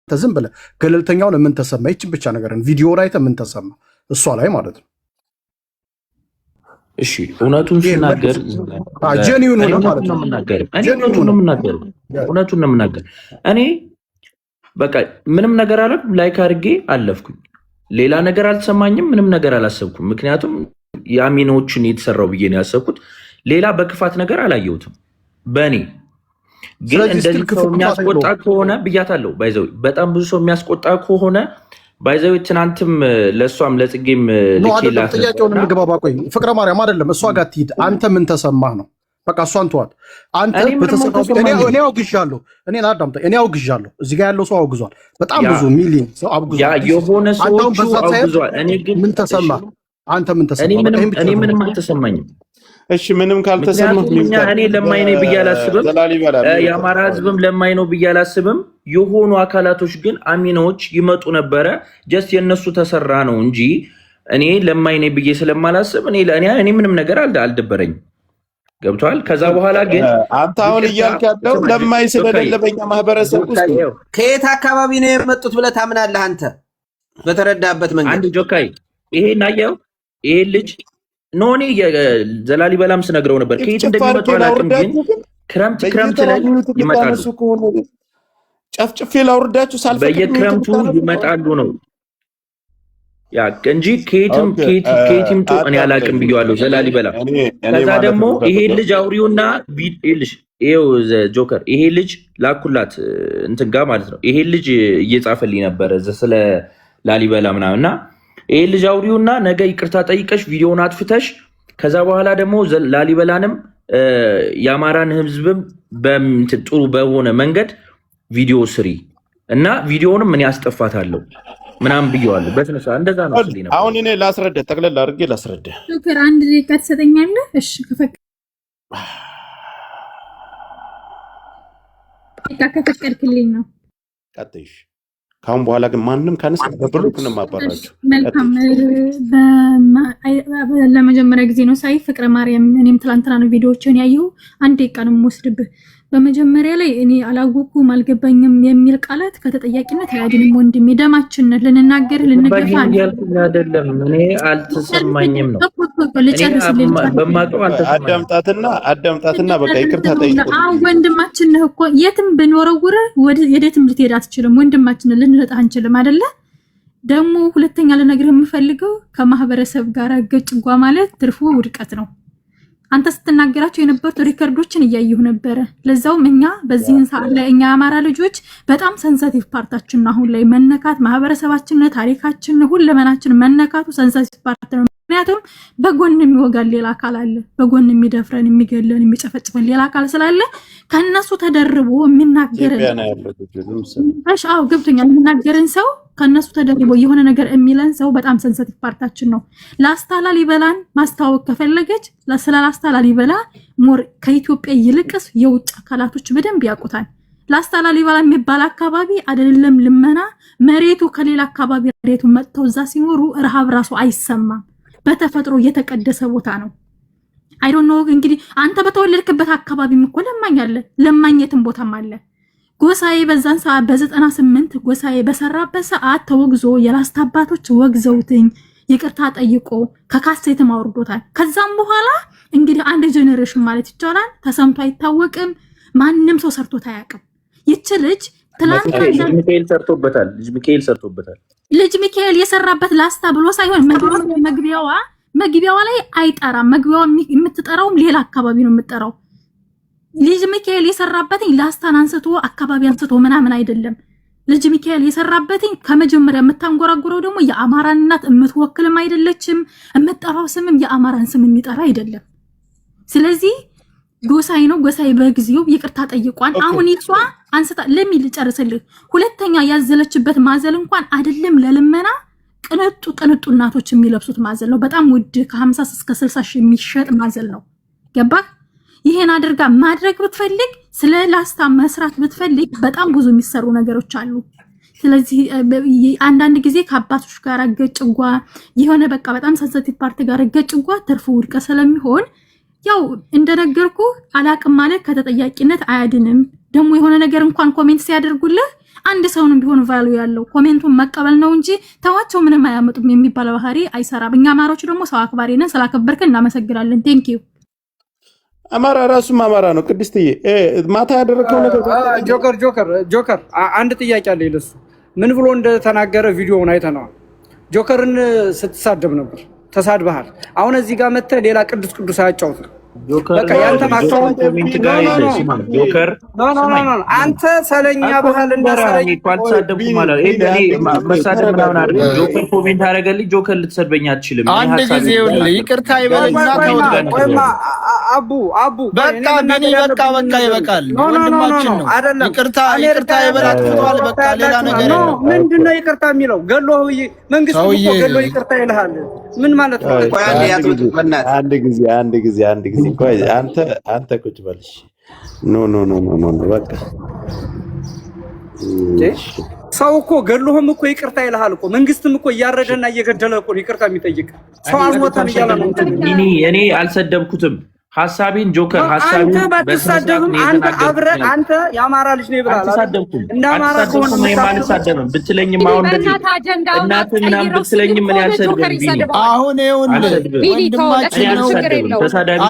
ዝም ብለህ ገለልተኛውን ምን ተሰማ? ይችን ብቻ ነገርን ቪዲዮ ላይ ምን ተሰማ እሷ ላይ ማለት ነው። እሺ እውነቱን ሲናገር ጀኒውን ሆነ ማለት ነው። እውነቱን ነው የምናገር። እኔ በቃ ምንም ነገር አለ ላይክ አድርጌ አለፍኩኝ። ሌላ ነገር አልተሰማኝም፣ ምንም ነገር አላሰብኩም። ምክንያቱም የአሚኖችን የተሰራው ብዬ ነው ያሰብኩት። ሌላ በክፋት ነገር አላየሁትም በእኔ ግን እንደዚህ ሰው የሚያስቆጣ ከሆነ ብያታለሁ። ባይዘው በጣም ብዙ ሰው የሚያስቆጣ ከሆነ ባይዘው ትናንትም ለእሷም ለጽጌም ልኬላት ጥያቄውን እንግባባ። ቆይ ፍቅረ ማርያም አይደለም እሷ ጋር ትሂድ። አንተ ምን ተሰማህ ነው? በቃ እሷን ተዋት። አንተ እኔ አውግዣለሁ። እኔን አዳምጠኝ። እኔ አውግዣለሁ። እዚህ ጋር ያለው ሰው አውግዟል። በጣም ብዙ ሚሊዮን ሰው አውግዟል። የሆነ ሰዎቹ አውግዟል። እኔ ግን ምን ተሰማህ? አንተ ምን ተሰማህ? እኔ ምንም አልተሰማኝም። እሺ ምንም ካልተሰማህ እኔ ለማኝ ነው ብዬ አላስብም። የአማራ ህዝብም ለማኝ ነው ብዬ አላስብም። የሆኑ አካላቶች ግን አሚናዎች ይመጡ ነበረ። ጀስት የነሱ ተሰራ ነው እንጂ እኔ ለማኝ ነው ብዬ ስለማላስብ እኔ ምንም ነገር አልደበረኝም። ገብቷል። ከዛ በኋላ ግን አንተ አሁን እያልክ ያለው ለማኝ ስለሌለ በእኛ ማህበረሰብ ውስጥ ከየት አካባቢ ነው የመጡት ብለህ ታምናለህ አንተ? በተረዳበት መንገድ አንድ ጆካይ ይሄን አየው። ይሄ ልጅ ኖኔ ዘላሊበላም ስነግረው ነበር ከየት እንደሚመጡ አላውቅም፣ ግን ክረምት ላይ ይመጣሉ። ጨፍጭፌ ላውርዳችሁ ሳልፈቅድ በየክረምቱ ይመጣሉ ነው ያ እንጂ ከየትም እኔ አላውቅም ብየዋለሁ። ዘላሊበላ ከዛ ደግሞ ይሄ ልጅ አውሪውና ይኸው ጆከር ይሄ ልጅ ላኩላት እንትን ጋር ማለት ነው። ይሄ ልጅ እየጻፈልኝ ነበረ ስለ ላሊበላ ምናምን እና ይሄ ልጅ አውሪውና ነገ ይቅርታ ጠይቀሽ ቪዲዮውን አጥፍተሽ ከዛ በኋላ ደግሞ ላሊበላንም የአማራን ህዝብም ጥሩ በሆነ መንገድ ቪዲዮ ስሪ እና ቪዲዮውንም ምን ያስጠፋታለሁ ምናምን ብየዋለሁ። በስነ ስርዓት እንደዛ ነው። አሁን እኔ ላስረዳ፣ ጠቅለል አድርጌ ላስረዳ። ዶክተር አንድ ደቂቃ ትሰጠኛለህ? እሺ ከፈቀድክልኝ ነው። ቀጥይሽ። ካሁን በኋላ ግን ማንም ካነሳ በብሎክን ማባራችሁ። መልካም። ለመጀመሪያ ጊዜ ነው ሳይ ፍቅረ ማርያም። እኔም ትላንትና ነው ቪዲዮዎችን ያየሁ። አንድ ደቂቃ ነው የምወስድብህ። በመጀመሪያ ላይ እኔ አላወኩም አልገባኝም የሚል ቃላት ከተጠያቂነት አያድንም። ወንድሜ ደማችን ልንናገር ልንገፋ አይደለም። እኔ አልተሰማኝም ነው አዳምጣትና በቃ ይቅርታ ጠይቁ። ወንድማችን ነህ እኮ የትም ብንወረውረ የትም ልትሄድ አትችልም። ወንድማችን ልንለጣ አንችልም አይደለ? ደግሞ ሁለተኛ ልነግርህ የምፈልገው ከማህበረሰብ ጋር ገጭጓ ማለት ትርፉ ውድቀት ነው። አንተ ስትናገራቸው የነበሩት ሪከርዶችን እያየሁ ነበረ። ለዛውም እኛ በዚህን ሰዓት ላይ እኛ አማራ ልጆች በጣም ሰንሰቲቭ ፓርታችን ነው አሁን ላይ መነካት። ማህበረሰባችን፣ ታሪካችን፣ ሁለመናችን መነካቱ ሰንሰቲቭ ፓርት ነው። ምክንያቱም በጎን የሚወጋን ሌላ አካል አለ። በጎን የሚደፍረን፣ የሚገለን፣ የሚጨፈጭፈን ሌላ አካል ስላለ ከነሱ ተደርቦ የሚናገረን ገብቶኛል። የሚናገረን ሰው ከነሱ ተደርቦ የሆነ ነገር የሚለን ሰው በጣም ሰንሰቲቭ ፓርታችን ነው። ላስታ ላሊበላን ማስተዋወቅ ከፈለገች ስለ ላስታ ላሊበላ ሞር ከኢትዮጵያ ይልቅስ የውጭ አካላቶች በደንብ ያውቁታል። ላስታ ላሊበላ የሚባል አካባቢ አይደለም ልመና መሬቱ ከሌላ አካባቢ መሬቱ መጥተው እዛ ሲኖሩ ረሃብ ራሱ አይሰማም። በተፈጥሮ የተቀደሰ ቦታ ነው። አይ ዶንት ኖ እንግዲህ አንተ በተወለድክበት አካባቢም እኮ ለማኝ አለ፣ ለማኝየትም ቦታም አለ። ጎሳዬ በዛን ሰዓት በ98 ጎሳዬ በሰራበት ሰዓት ተወግዞ የላስታ አባቶች ወግዘውትኝ ይቅርታ ጠይቆ ከካሴትም አውርዶታል። ከዛም በኋላ እንግዲህ አንድ ጄኔሬሽን ማለት ይቻላል ተሰምቶ አይታወቅም። ማንም ሰው ሰርቶት አያውቅም። ይች ልጅ ትላንት ሚካኤል ሰርቶበታል። ልጅ ሚካኤል የሰራበት ላስታ ብሎ ሳይሆን መግቢያዋ ላይ አይጠራም። መግቢያዋ የምትጠራውም ሌላ አካባቢ ነው የምትጠራው። ልጅ ሚካኤል የሰራበትኝ ላስታን አንስቶ አካባቢ አንስቶ ምናምን አይደለም። ልጅ ሚካኤል የሰራበትኝ ከመጀመሪያ የምታንጎራጉረው ደግሞ የአማራን እናት የምትወክልም አይደለችም። የምትጠራው ስምም የአማራን ስም የሚጠራ አይደለም። ስለዚህ ጎሳይ ነው። ጎሳይ በጊዜው ይቅርታ ጠይቋን። አሁን ይሷ አንስታ ለሚል ጨርሰልህ። ሁለተኛ ያዘለችበት ማዘል እንኳን አይደለም ለልመና ቅንጡ እናቶች የሚለብሱት ማዘል ነው። በጣም ውድ ከ50 እስከ 60 ሺህ የሚሸጥ ማዘል ነው። ገባህ? ይሄን አድርጋ ማድረግ ብትፈልግ ስለ ላስታ መስራት ብትፈልግ በጣም ብዙ የሚሰሩ ነገሮች አሉ። ስለዚህ አንዳንድ ጊዜ ከአባቶች ጋር ገጭጓ የሆነ በቃ በጣም ሰንሰቲቭ ፓርት ጋር ገጭጓ ትርፉ ውድቀ ስለሚሆን ያው እንደነገርኩ አላቅም ማለት ከተጠያቂነት አያድንም። ደግሞ የሆነ ነገር እንኳን ኮሜንት ሲያደርጉልህ አንድ ሰውንም ቢሆን ቫልዩ ያለው ኮሜንቱን መቀበል ነው እንጂ ተዋቸው ምንም አያመጡም የሚባል ባህሪ አይሰራም። እኛ አማራዎች ደግሞ ሰው አክባሪ ነን። ስላከበርከን እናመሰግናለን። ቴንክ ዩ። አማራ ራሱም አማራ ነው። ቅድስትዬ ማታ ያደረከው ነገር ጆከር አንድ ጥያቄ አለ ለሱ። ምን ብሎ እንደተናገረ ቪዲዮውን አይተነዋል። ጆከርን ስትሳደብ ነበር፣ ተሳድበሃል። አሁን እዚህ ጋር መተህ ሌላ ቅዱስ አያጫውት። በቃ ያንተ ማክሰውን ጆከር አንተ ሰለኛ ባህል እና ሰለኛ አልተሳደብኩም ማለት እኔ መሳደብ ምናምን አይደለም። ጆከር ኮሜንት አደረገልኝ። ጆከር ልትሰድበኝ አትችልም። አንድ ጊዜ ይቅርታ ይበልና አቡ በቃ ቢኒ በቃ ይበቃል። ወንድማችን ነው። ይቅርታ ይበል። አጥፍቷል። በቃ ሌላ ነገር ነው። ምንድነው ይቅርታ የሚለው? ገሎ መንግስት እኮ ገሎ ይቅርታ ይልሃል። ምን ማለት ነው? አንድ ጊዜ ቆይ አንተ ቁጭ በልሽ። ኖ በቃ ሰው እኮ ገሎህም እኮ ይቅርታ ይልሃል እኮ። መንግስትም እኮ እያረደና እየገደለ እኮ ይቅርታ የሚጠይቅ ሰው አልሞተም እያለ ነው። እኔ አልሰደብኩትም ሐሳቤን ጆከር አንተ ባትሳደብም አንተ የአማራ ልጅ ነው ይብላል። እንደ አማራ ከሆነ አልሳደብም ብትለኝም አሁን እናት ምናምን ብትለኝም ምን ያልሰድብም አሁን ይኸውልህ ወንድማችን ነው። ተሳዳቢ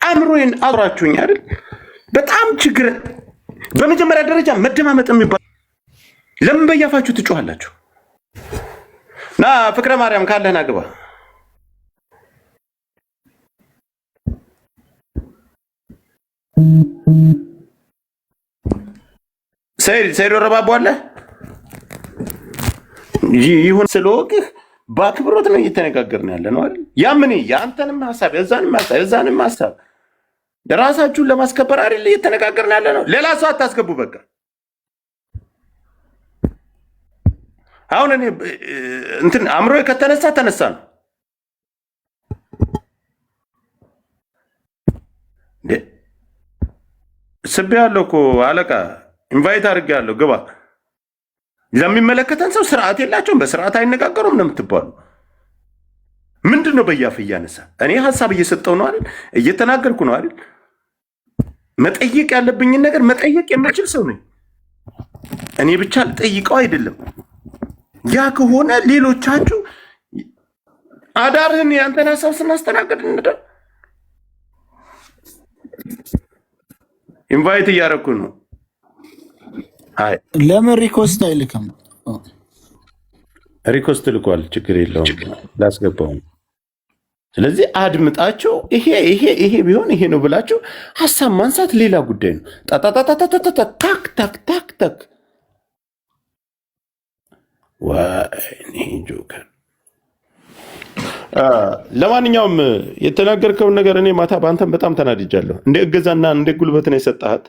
አምሮዬን አብራችሁኝ አይደል? በጣም ችግር። በመጀመሪያ ደረጃ መደማመጥ የሚባል ለምን በያፋችሁ ትጮሃላችሁ? ና ፍቅረ ማርያም ካለህና ግባ። ሰይድ ረባቦ አለ ይሁን ስለወቅህ በአክብሮት ነው እየተነጋገርን ያለ ነው አይደል? ያምን ያንተንም ሐሳብ የዛንም ሐሳብ ራሳችሁን ለማስከበር አይደል እየተነጋገርን ያለ ነው። ሌላ ሰው አታስገቡ። በቃ አሁን እኔ እንትን አእምሮዬ ተነሳ ነው። ስቤያለሁ እኮ አለቃ፣ ኢንቫይት አድርጌያለሁ፣ ግባ። ለሚመለከተን ሰው ስርዓት የላቸውም፣ በስርዓት አይነጋገሩም ነው የምትባሉ። ምንድን ነው በያፍ እያነሳ? እኔ ሀሳብ እየሰጠው ነው አይደል? እየተናገርኩ ነው አይደል? መጠየቅ ያለብኝን ነገር መጠየቅ የምችል ሰው ነኝ። እኔ ብቻ ልጠይቀው አይደለም። ያ ከሆነ ሌሎቻችሁ አዳርህን ያንተን ሀሳብ ስናስተናገድ እንደው ኢንቫይት እያደረኩ ነው። አይ ለምን ሪኮስት አይልክም? ሪኮስት ልኳል፣ ችግር የለውም ላስገባው። ስለዚህ አድምጣቸው። ይሄ ቢሆን ይሄ ነው ብላችሁ ሀሳብ ማንሳት ሌላ ጉዳይ ነው። ታክ ወይኔ ጆከር። ለማንኛውም የተናገርከውን ነገር እኔ ማታ በአንተም በጣም ተናድጃለሁ። እንደ እገዛና እንደ ጉልበት ነው የሰጣሃት።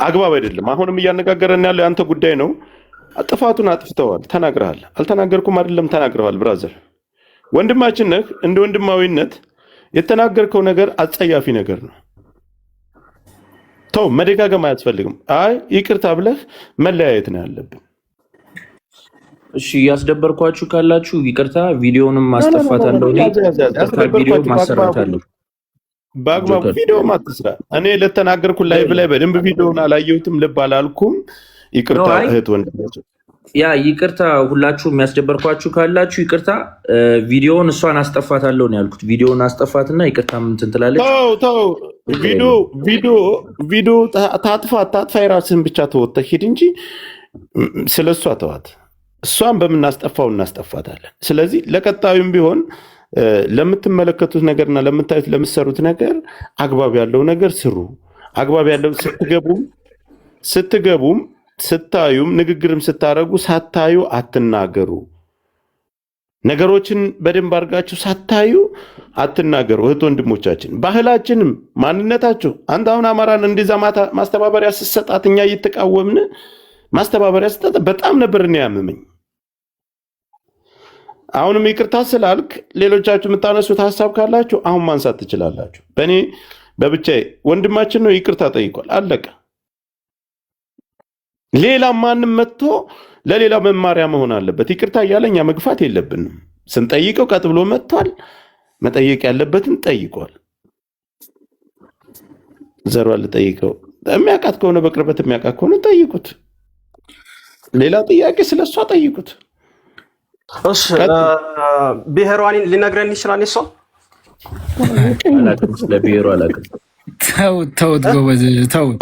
አግባብ አይደለም። አሁንም እያነጋገረን ያለው የአንተ ጉዳይ ነው። ጥፋቱን አጥፍተዋል፣ ተናግረሃል። አልተናገርኩም አይደለም፣ ተናግረዋል። ብራዘር ወንድማችን ነህ። እንደ ወንድማዊነት የተናገርከው ነገር አጸያፊ ነገር ነው። ተው፣ መደጋገም አያስፈልግም። አይ ይቅርታ ብለህ መለያየት ነው ያለብን። እሺ ያስደበርኳችሁ ካላችሁ ይቅርታ። ቪዲዮንም ማስጠፋታለሁ፣ ቪዲዮ ማሰራታለሁ። በአግባቡ ቪዲዮ ማትስራ። እኔ ለተናገርኩ ላይቭ ላይ በደንብ ቪዲዮውን አላየሁትም፣ ልብ አላልኩም። ይቅርታ እህት ወንድሞች፣ ያ ይቅርታ። ሁላችሁ የሚያስደበርኳችሁ ካላችሁ ይቅርታ። ቪዲዮውን እሷን አስጠፋታለሁ ነው ያልኩት። ቪዲዮውን አስጠፋትና ይቅርታ እንትን ትላለች። ተው ቪዲዮ ታጥፋ የራስህን ብቻ ተወጥተህ ሂድ እንጂ ስለሷ ተዋት። እሷን በምናስጠፋው እናስጠፋታለን። ስለዚህ ለቀጣዩም ቢሆን ለምትመለከቱት ነገርና ለምታዩት ለምትሰሩት ነገር አግባብ ያለው ነገር ስሩ። አግባብ ያለው ስትገቡም ስታዩም ንግግርም ስታረጉ ሳታዩ አትናገሩ። ነገሮችን በደንብ አድርጋችሁ ሳታዩ አትናገሩ። እህት ወንድሞቻችን፣ ባህላችንም ማንነታችሁ አንተ አሁን አማራን እንደዛ ማስተባበሪያ ስትሰጣት እኛ እየተቃወምን ማስተባበሪያ ስትሰጥ በጣም ነበር እኔ ያመመኝ። አሁንም ይቅርታ ስላልክ ሌሎቻችሁ የምታነሱት ሀሳብ ካላችሁ አሁን ማንሳት ትችላላችሁ። በእኔ በብቻዬ ወንድማችን ነው፣ ይቅርታ ጠይቋል፣ አለቀ። ሌላ ማንም መጥቶ ለሌላ መማሪያ መሆን አለበት። ይቅርታ እያለ እኛ መግፋት የለብንም። ስንጠይቀው ቀጥ ብሎ መጥቷል። መጠየቅ ያለበትን ጠይቋል። ዘሯን ልጠይቀው የሚያውቃት ከሆነ በቅርበት የሚያውቃት ከሆነ ጠይቁት። ሌላ ጥያቄ ስለሷ ጠይቁት። እሺ ብሔሯን ሊነግረን ይችላል። እሷ አላውቅም፣ ስለ ብሔሯ አላውቅም። ተውት ጎበዝ፣ ተውት።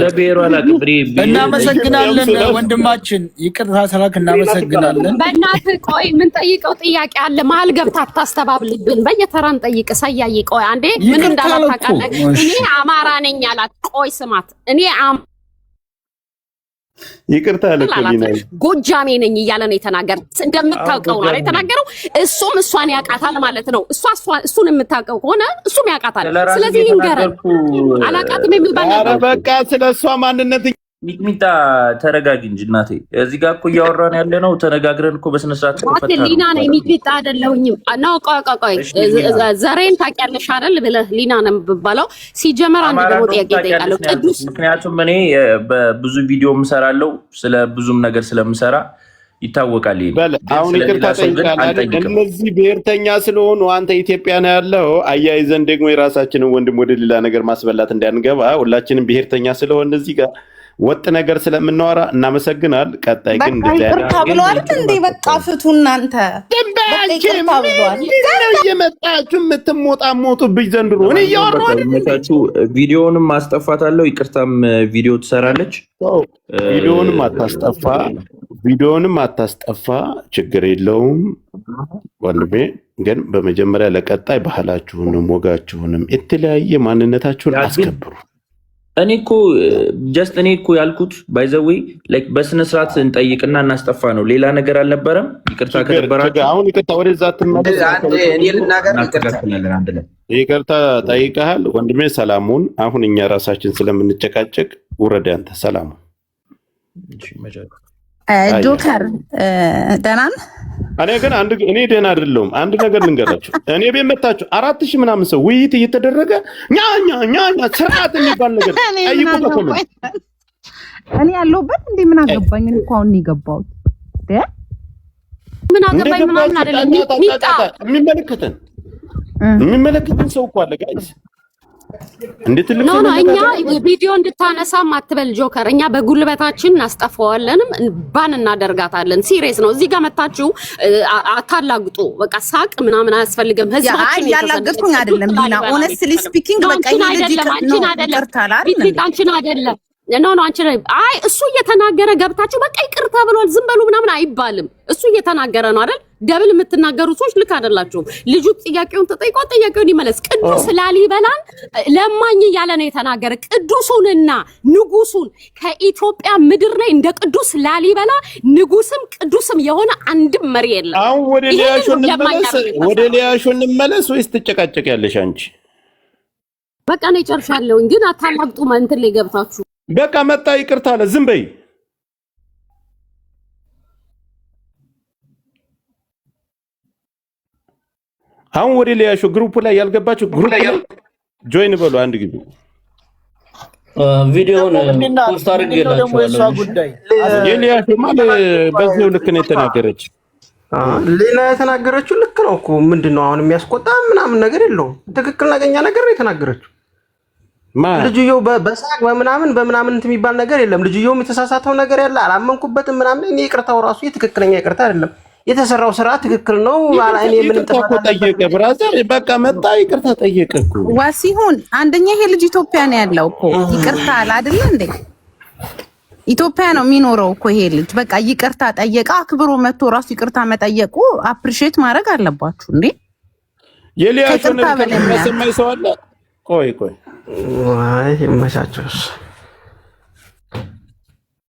ለብሔሯ አላውቅም። እናመሰግናለን ወንድማችን፣ ይቅርታ ስላክ እናመሰግናለን። በእናትህ ቆይ፣ ምን ጠይቀው ጥያቄ አለ? መሀል ገብታ አታስተባብልብን። በየተራን ጠይቅ። ሰያይ ቆይ አንዴ፣ ምን እንዳላት ታውቃለህ? እኔ አማራ ነኝ አላት። ቆይ ስማት፣ እኔ ይቅርታ ጎጃሜ ነኝ እያለ ነው የተናገረው። እንደምታውቀው ነው የተናገረው። እሱም እሷን ያውቃታል ማለት ነው። እሱን የምታውቀው ከሆነ እሱም ያውቃታል። ስለዚህ ይንገረን። አላውቃትም የሚል በቃ ስለሷ ማንነት ሚጥሚጣ ተረጋጊ እንጂ እናቴ። እዚህ ጋር እኮ እያወራን ያለ ነው። ተነጋግረን እኮ በስነ ስርዓት ሊና ነኝ፣ ሚጥሚጣ አይደለሁኝም። ነው ቆይ ዘሬን ታውቂያለሽ አይደል ብለህ ሊና ነው የምባለው። ሲጀመር አንድ ደግሞ ጥያቄ እጠይቃለሁ ቅዱስ። ምክንያቱም እኔ በብዙ ቪዲዮ የምሰራለው ስለ ብዙም ነገር ስለምሰራ ይታወቃል። አሁን ይቅርታ ጠይቃለህ። እነዚህ ብሔርተኛ ስለሆኑ አንተ ኢትዮጵያ ነው ያለው። አያይዘን ደግሞ የራሳችንን ወንድም ወደ ሌላ ነገር ማስበላት እንዳንገባ ሁላችንም ብሔርተኛ ስለሆነ እዚህ ጋር ወጥ ነገር ስለምናወራ እናመሰግናል። ቀጣይ ግን ይቅርታ ብሏል እንዴ? በቃ ፍቱ እናንተ። እየመጣችሁ የምትሞጣሞጡብኝ ዘንድሮ እኔ እያወራሁ አይደል? ቪዲዮውንም ማስጠፋታለሁ። ይቅርታም ቪዲዮ ትሰራለች። ቪዲዮውንም አታስጠፋ፣ ችግር የለውም ወንድሜ። ግን በመጀመሪያ ለቀጣይ ባህላችሁንም ወጋችሁንም የተለያየ ማንነታችሁን አስከብሩ። እኔ እኮ ያልኩት ባይ ዘ ዌይ ላይክ በስነ ስርዓት እንጠይቅና እናስጠፋ ነው። ሌላ ነገር አልነበረም። ይቅርታ ከነበራችሁ አሁን ይቅርታ ወደዛ ትመለስ። ይቅርታ ጠይቀሃል ወንድሜ፣ ሰላሙን። አሁን እኛ ራሳችን ስለምንጨቃጨቅ ውረድ አንተ። ሰላሙ ጆከር ደህና ነህ? እኔ ደህና አይደለሁም። አንድ ነገር ልንገራችሁ። እኔ ቤት መታችሁ 4000 ምናምን ሰው ውይይት እየተደረገ ኛ ስርዓት የሚባል ነገር ጠይቁ። በኮሜንት እኔ ያለሁበት እንዴ ምን አገባኝ? እኔ እኮ አሁን ነው የገባሁት። ምን አገባኝ ምናምን አይደለም። የሚመለከተን ሰው እኮ አለ ጋይስ። እንዴት እኛ ቪዲዮ እንድታነሳም አትበል ጆከር። እኛ በጉልበታችን እናስጠፋዋለንም ባን እናደርጋታለን። ሲሪየስ ነው። እዚህ ጋር መታችሁ አታላግጡ። በቃ ሳቅ ምናምን አያስፈልግም። ህዝባችን ያላገጥኩኝ አይደለም ሊና ኦነስትሊ ስፒኪንግ በቃ አንቺን አይደለም ኖ አንቺ አይ እሱ እየተናገረ ገብታችሁ በቃ ይቅርታ ብሏል ዝም በሉ ምናምን አይባልም። እሱ እየተናገረ ነው አይደል? ደብል የምትናገሩ ሰዎች ልክ አይደላችሁም። ልጁ ጥያቄውን ተጠይቆ ጥያቄውን ይመለስ። ቅዱስ ላሊበላን ለማኝ እያለ ነው የተናገረ። ቅዱሱንና ንጉሱን ከኢትዮጵያ ምድር ላይ እንደ ቅዱስ ላሊበላ ንጉስም ቅዱስም የሆነ አንድም መሪ የለም። አሁን ወደ ሊያሾ እንመለስ ወይስ ትጨቃጨቂያለሽ አንቺ? በቃ ነው ጨርሻለሁ። ግን አታላግጡ እንትን ላይ ገብታችሁ በቃ መጣ ይቅርታ አለ። ዝም በይ። አሁን ወደ ሊያሾ ግሩፕ ላይ ያልገባችሁ ግሩፕ ላይ ጆይን በሉ። አንድ ግቢ ቪዲዮውን ፖስት አድርጌላችኋለሁ። የሊያሾ ማለት በዚሁ ልክ ነው የተናገረች። ሌላ የተናገረችው ልክ ነው እኮ ምንድነው አሁን የሚያስቆጣ ምናምን ነገር የለውም። ትክክል ነገኛ ነገር ነው የተናገረችው። ልጅየው በሳቅ በምናምን የሚባል ነገር የለም። ልጅየውም የተሳሳተው ነገር ያለ አላመንኩበትም ምናምን። እኔ ይቅርታው ራሱ የትክክለኛ ይቅርታ አይደለም። የተሰራው ስራ ትክክል ነው። እኔ ምንም ጥፋት ጠየቀ ብራዘር በቃ መጣ ይቅርታ ጠየቀ እኮ ዋሲሁን። አንደኛ ይሄ ልጅ ኢትዮጵያ ነው ያለው እኮ ይቅርታ አለ አይደል እንዴ? ኢትዮጵያ ነው የሚኖረው እኮ ይሄ ልጅ። በቃ ይቅርታ ጠየቀ። አክብሮ መጥቶ ራሱ ይቅርታ መጠየቁ አፕሪሺየት ማድረግ አለባችሁ እንዴ። የሊያሾን ሰማይ ሰው አለ። ቆይ አይ መቻቸውስ